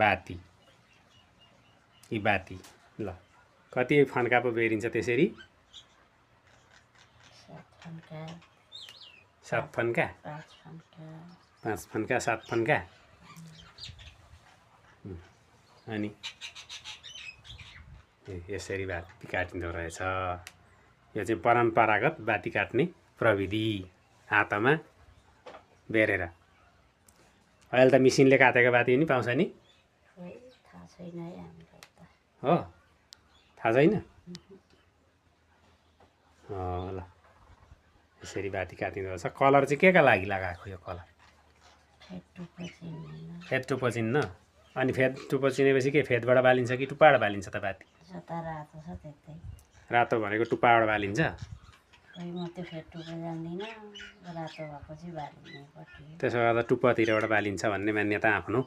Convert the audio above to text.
बाती यी बाती ल कति फन्का पो बेरिन्छ त्यसरी 7 फन्का 5 फन्का 7 फन्का अनि यसरी बाती काटिँदो रहेछ यो चाहिँ परम्परागत बाती काट्ने प्रविधि हातमा बेरेर अहिले त मिसिनले काटेको बाती नि पाउँछ नि हो थाहा छैन ल यसरी बाती काटिँदो रहेछ कलर चाहिँ के का लागि लगाएको यो कलर फेद टुप्पो चिन्न अनि फेद टुप्पो चिनेपछि के फेदबाट बालिन्छ कि टुप्पाबाट बालिन्छ त बाती रातो भनेको टुप्पाबाट बालिन्छ त्यसो गर्दा टुप्पातिरबाट बालिन्छ भन्ने मान्यता आफ्नो